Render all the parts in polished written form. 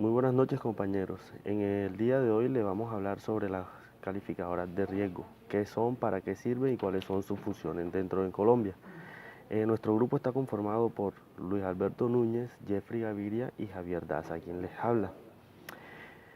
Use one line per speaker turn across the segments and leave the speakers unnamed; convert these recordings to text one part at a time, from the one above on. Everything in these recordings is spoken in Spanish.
Muy buenas noches, compañeros. En el día de hoy le vamos a hablar sobre las calificadoras de riesgo, qué son, para qué sirven y cuáles son sus funciones dentro de Colombia. Nuestro grupo está conformado por Luis Alberto Núñez, Jeffrey Gaviria y Javier Daza, quien les habla.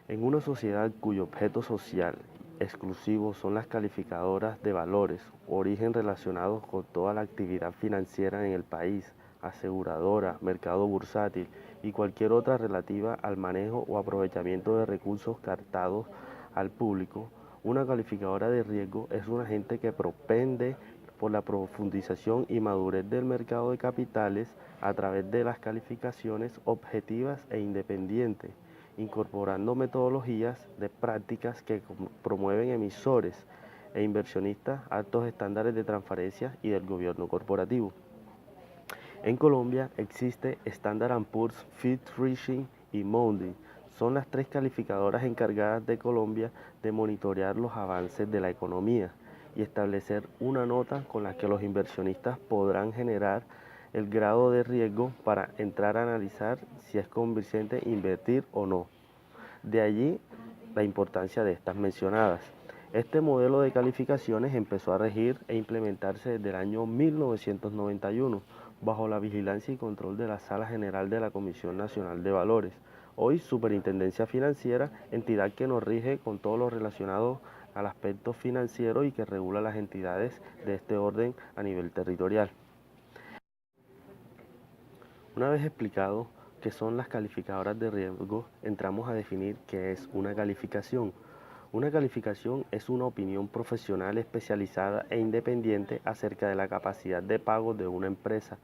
En una sociedad cuyo objeto social exclusivo son las calificadoras de valores, origen relacionados con toda la actividad financiera en el país, aseguradora, mercado bursátil y cualquier otra relativa al manejo o aprovechamiento de recursos captados al público, una calificadora de riesgo es un agente que propende por la profundización y madurez del mercado de capitales a través de las calificaciones objetivas e independientes, incorporando metodologías de prácticas que promueven emisores e inversionistas altos estándares de transparencia y del gobierno corporativo. En Colombia existe Standard & Poor's, Fitch Ratings y Moody's. Son las tres calificadoras encargadas de Colombia de monitorear los avances de la economía y establecer una nota con la que los inversionistas podrán generar el grado de riesgo para entrar a analizar si es convincente invertir o no. De allí la importancia de estas mencionadas. Este modelo de calificaciones empezó a regir e implementarse desde el año 1991 bajo la vigilancia y control de la Sala General de la Comisión Nacional de Valores, hoy Superintendencia Financiera, entidad que nos rige con todo lo relacionado al aspecto financiero y que regula las entidades de este orden a nivel territorial. Una vez explicado qué son las calificadoras de riesgo, entramos a definir qué es una calificación. Una calificación es una opinión profesional especializada e independiente acerca de la capacidad de pago de una empresa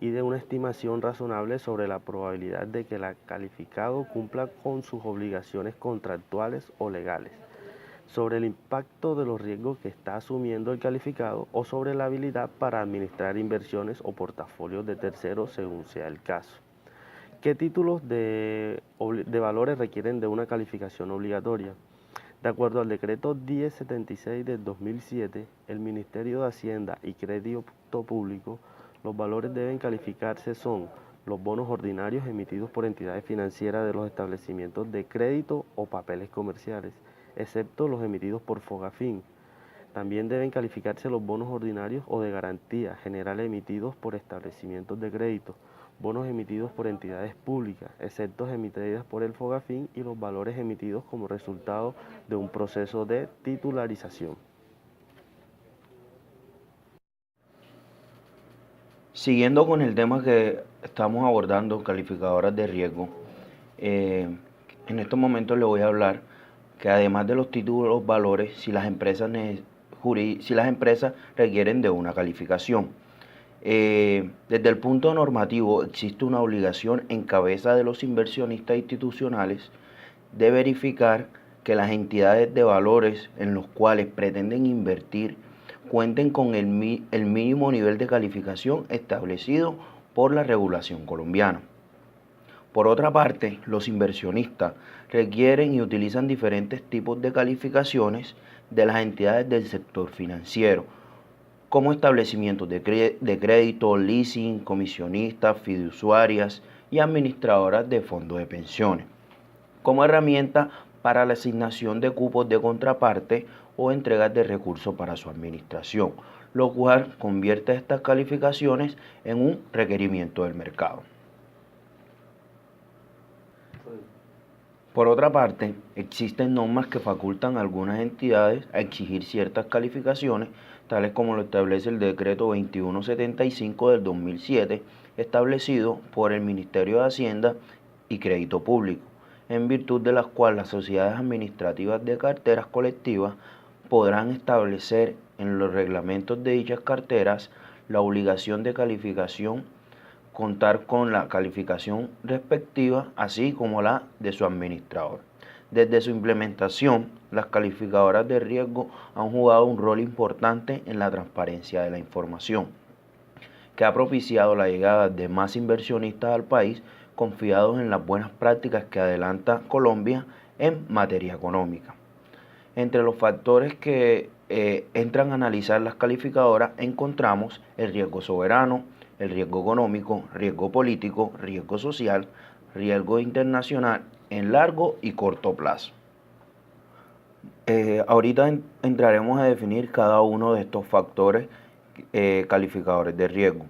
y de una estimación razonable sobre la probabilidad de que el calificado cumpla con sus obligaciones contractuales o legales, sobre el impacto de los riesgos que está asumiendo el calificado o sobre la habilidad para administrar inversiones o portafolios de terceros según sea el caso. ¿Qué títulos de valores requieren de una calificación obligatoria? De acuerdo al decreto 1076 del 2007, el Ministerio de Hacienda y Crédito Público, los valores deben calificarse son los bonos ordinarios emitidos por entidades financieras de los establecimientos de crédito o papeles comerciales, excepto los emitidos por Fogafín. También deben calificarse los bonos ordinarios o de garantía general emitidos por establecimientos de crédito, bonos emitidos por entidades públicas, excepto emitidas por el Fogafín, y los valores emitidos como resultado de un proceso de titularización.
Siguiendo con el tema que estamos abordando, calificadoras de riesgo, en estos momentos le voy a hablar que además de los títulos valores, si las empresas requieren de una calificación. Desde el punto normativo existe una obligación en cabeza de los inversionistas institucionales de verificar que las entidades de valores en los cuales pretenden invertir cuenten con el mínimo nivel de calificación establecido por la regulación colombiana. Por otra parte, los inversionistas requieren y utilizan diferentes tipos de calificaciones de las entidades del sector financiero, como establecimientos de crédito, leasing, comisionistas, fiduciarias y administradoras de fondos de pensiones, como herramienta para la asignación de cupos de contraparte o entregas de recursos para su administración, lo cual convierte estas calificaciones en un requerimiento del mercado. Por otra parte, existen normas que facultan a algunas entidades a exigir ciertas calificaciones, tales como lo establece el decreto 2175 del 2007, establecido por el Ministerio de Hacienda y Crédito Público, en virtud de las cuales las sociedades administrativas de carteras colectivas podrán establecer en los reglamentos de dichas carteras la obligación de calificación, contar con la calificación respectiva, así como la de su administrador. Desde su implementación, las calificadoras de riesgo han jugado un rol importante en la transparencia de la información, que ha propiciado la llegada de más inversionistas al país confiados en las buenas prácticas que adelanta Colombia en materia económica. Entre los factores que entran a analizar las calificadoras encontramos el riesgo soberano, el riesgo económico, riesgo político, riesgo social, riesgo internacional en largo y corto plazo. Ahorita entraremos a definir cada uno de estos factores calificadores de riesgo.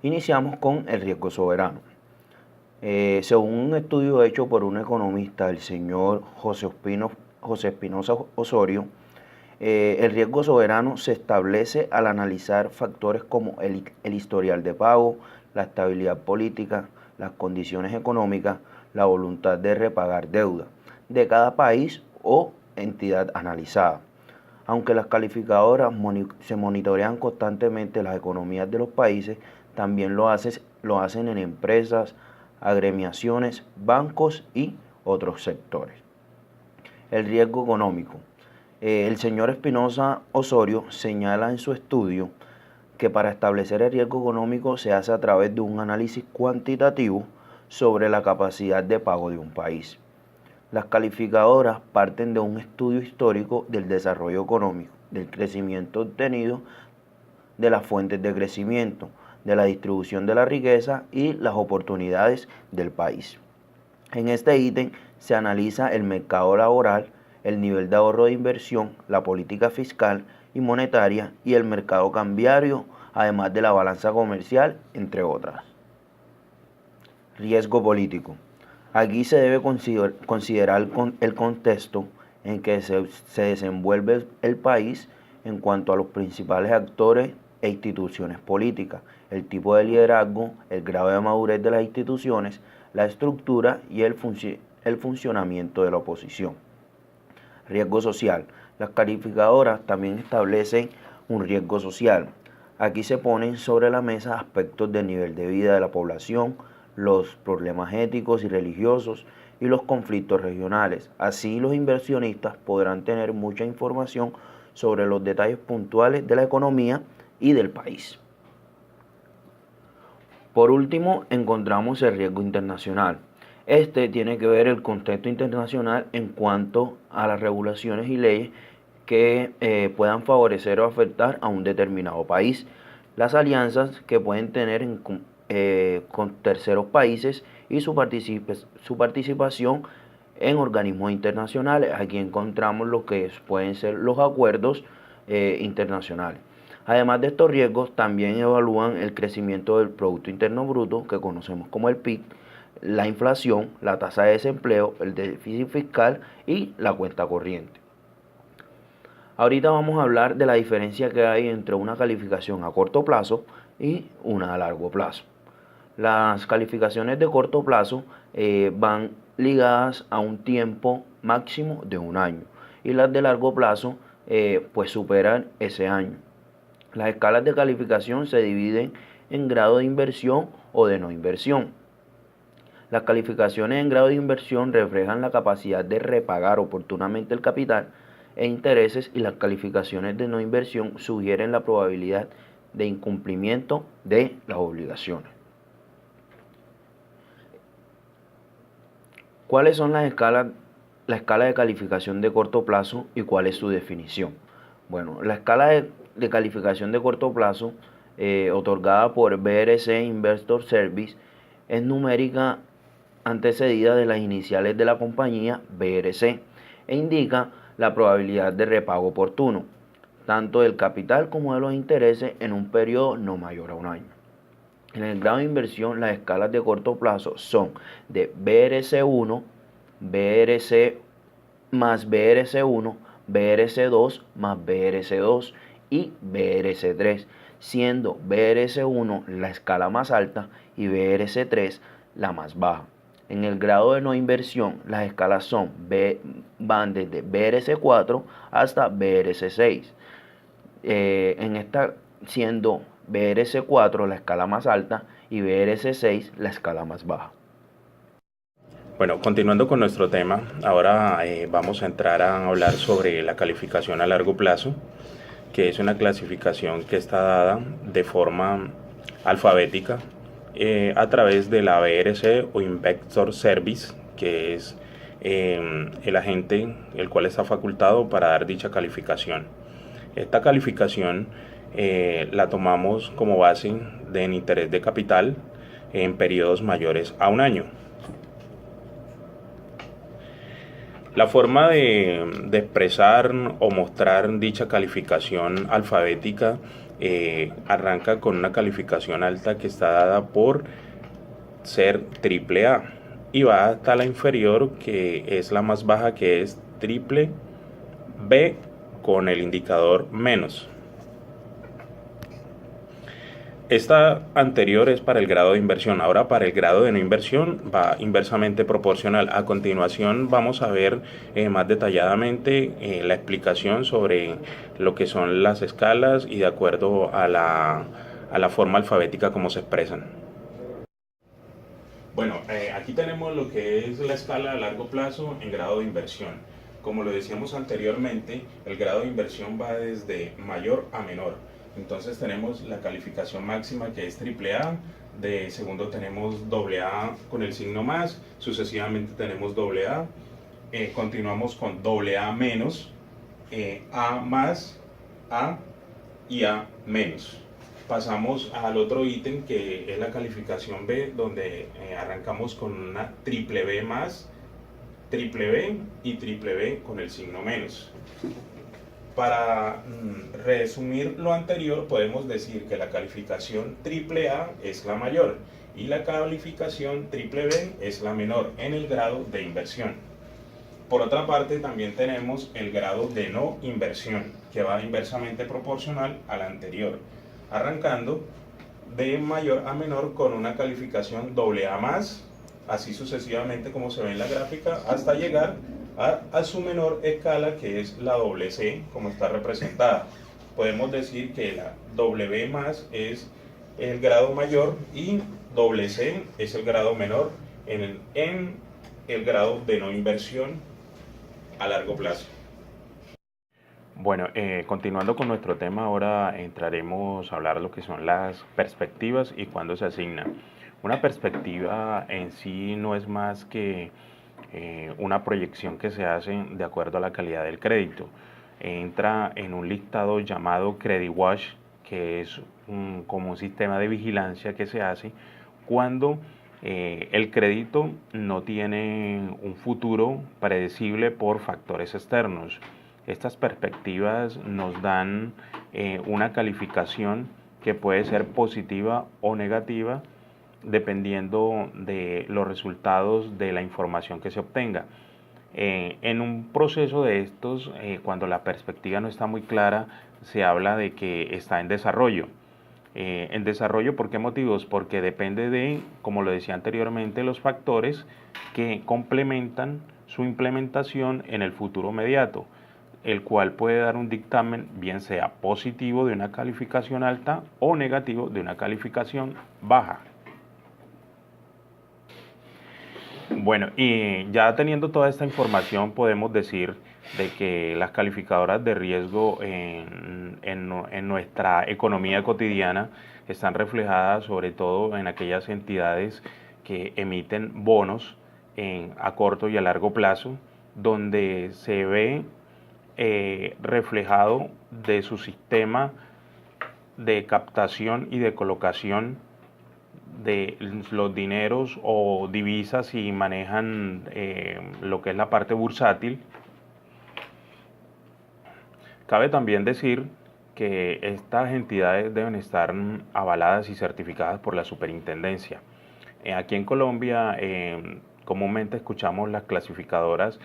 Iniciamos con el riesgo soberano. Según un estudio hecho por un economista, el señor José Espinosa Osorio, el riesgo soberano se establece al analizar factores como el historial de pago, la estabilidad política, las condiciones económicas, la voluntad de repagar deuda de cada país o entidad analizada. Aunque las calificadoras se monitorean constantemente las economías de los países, también lo hacen en empresas, agremiaciones, bancos y otros sectores. El riesgo económico. El señor Espinosa Osorio señala en su estudio que para establecer el riesgo económico se hace a través de un análisis cuantitativo sobre la capacidad de pago de un país. Las calificadoras parten de un estudio histórico del desarrollo económico, del crecimiento obtenido, de las fuentes de crecimiento, de la distribución de la riqueza y las oportunidades del país. En este ítem se analiza el mercado laboral, el nivel de ahorro de inversión, la política fiscal y monetaria y el mercado cambiario, además de la balanza comercial, entre otras. Riesgo político. Aquí se debe considerar el contexto en que se desenvuelve el país en cuanto a los principales actores e instituciones políticas, el tipo de liderazgo, el grado de madurez de las instituciones, la estructura y el funcionamiento de la oposición. Riesgo social. Las calificadoras también establecen un riesgo social. Aquí se ponen sobre la mesa aspectos del nivel de vida de la población, los problemas éticos y religiosos y los conflictos regionales. Así los inversionistas podrán tener mucha información sobre los detalles puntuales de la economía y del país. Por último, encontramos el riesgo internacional. Este tiene que ver el contexto internacional en cuanto a las regulaciones y leyes que puedan favorecer o afectar a un determinado país, las alianzas que pueden tener con terceros países y su participación en organismos internacionales. Aquí encontramos lo que pueden ser los acuerdos internacionales. Además de estos riesgos, también evalúan el crecimiento del Producto Interno Bruto, que conocemos como el PIB, la inflación, la tasa de desempleo, el déficit fiscal y la cuenta corriente. Ahorita vamos a hablar de la diferencia que hay entre una calificación a corto plazo y una a largo plazo. Las calificaciones de corto plazo van ligadas a un tiempo máximo de un año y las de largo plazo pues superan ese año. Las escalas de calificación se dividen en grado de inversión o de no inversión. Las calificaciones en grado de inversión reflejan la capacidad de repagar oportunamente el capital e intereses y las calificaciones de no inversión sugieren la probabilidad de incumplimiento de las obligaciones. ¿Cuáles son las escalas? La escala de calificación de corto plazo y cuál es su definición. Bueno, la escala de calificación de corto plazo otorgada por BRC Investor Service es numérica antecedida de las iniciales de la compañía BRC e indica la probabilidad de repago oportuno, tanto del capital como de los intereses en un periodo no mayor a un año. En el grado de inversión, las escalas de corto plazo son de BRC1, BRC más BRC1, BRC2 más BRC2 y BRC3, siendo BRC1 la escala más alta y BRC3 la más baja. En el grado de no inversión, las escalas van desde BRC4 hasta BRC6. Siendo BRC4 la escala más alta y BRC6 la escala más baja.
Bueno, continuando con nuestro tema, ahora vamos a entrar a hablar sobre la calificación a largo plazo, que es una clasificación que está dada de forma alfabética a través de la BRC o Investor Service, que es el agente el cual está facultado para dar dicha calificación. Esta calificación la tomamos como base en interés de capital en periodos mayores a un año. La forma de expresar o mostrar dicha calificación alfabética arranca con una calificación alta que está dada por ser triple A y va hasta la inferior, que es la más baja, que es triple B con el indicador menos. Esta anterior es para el grado de inversión. Ahora para el grado de no inversión va inversamente proporcional. A continuación vamos a ver más detalladamente la explicación sobre lo que son las escalas y de acuerdo a la forma alfabética como se expresan. Bueno, aquí tenemos lo que es la escala a largo plazo en grado de inversión. Como lo decíamos anteriormente, el grado de inversión va desde mayor a menor. Entonces tenemos la calificación máxima, que es triple A, de segundo tenemos doble A con el signo más, sucesivamente tenemos doble A, continuamos con doble A menos, A más, A y A menos. Pasamos al otro ítem, que es la calificación B, donde arrancamos con una triple B más, triple B y triple B con el signo menos. Para resumir lo anterior, podemos decir que la calificación triple A es la mayor y la calificación triple B es la menor en el grado de inversión. Por otra parte, también tenemos el grado de no inversión, que va inversamente proporcional al anterior, arrancando de mayor a menor con una calificación doble A más, así sucesivamente como se ve en la gráfica, hasta llegar a su menor escala, que es la doble C, como está representada. Podemos decir que la W más es el grado mayor y doble C es el grado menor en el grado de no inversión a largo plazo. Bueno, continuando con nuestro tema, ahora entraremos a hablar de lo que son las perspectivas y cuándo se asignan. Una perspectiva en sí no es más que una proyección que se hace de acuerdo a la calidad del crédito. Entra en un listado llamado Credit Watch, que es como un sistema de vigilancia que se hace cuando el crédito no tiene un futuro predecible por factores externos. Estas perspectivas nos dan una calificación que puede ser positiva o negativa dependiendo de los resultados de la información que se obtenga. En un proceso de estos, cuando la perspectiva no está muy clara, se habla de que está en desarrollo. En desarrollo, ¿por qué motivos? Porque depende de, como lo decía anteriormente, los factores que complementan su implementación en el futuro inmediato, el cual puede dar un dictamen, bien sea positivo de una calificación alta o negativo de una calificación baja. Bueno, y ya teniendo toda esta información, podemos decir de que las calificadoras de riesgo en nuestra economía cotidiana están reflejadas sobre todo en aquellas entidades que emiten bonos a corto y a largo plazo, donde se ve reflejado de su sistema de captación y de colocación de los dineros o divisas si manejan lo que es la parte bursátil. Cabe también decir que estas entidades deben estar avaladas y certificadas por la superintendencia. Aquí en Colombia comúnmente escuchamos las clasificadoras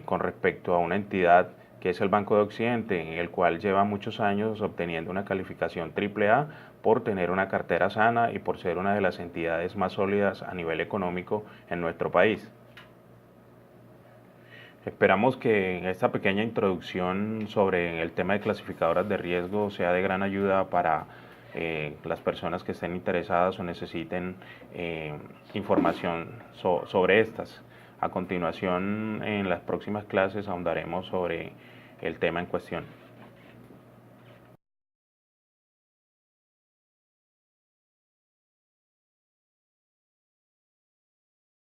con respecto a una entidad que es el Banco de Occidente, el cual lleva muchos años obteniendo una calificación AAA por tener una cartera sana y por ser una de las entidades más sólidas a nivel económico en nuestro país. Esperamos que esta pequeña introducción sobre el tema de clasificadoras de riesgo sea de gran ayuda para las personas que estén interesadas o necesiten información sobre estas. A continuación, en las próximas clases ahondaremos sobre el tema en cuestión.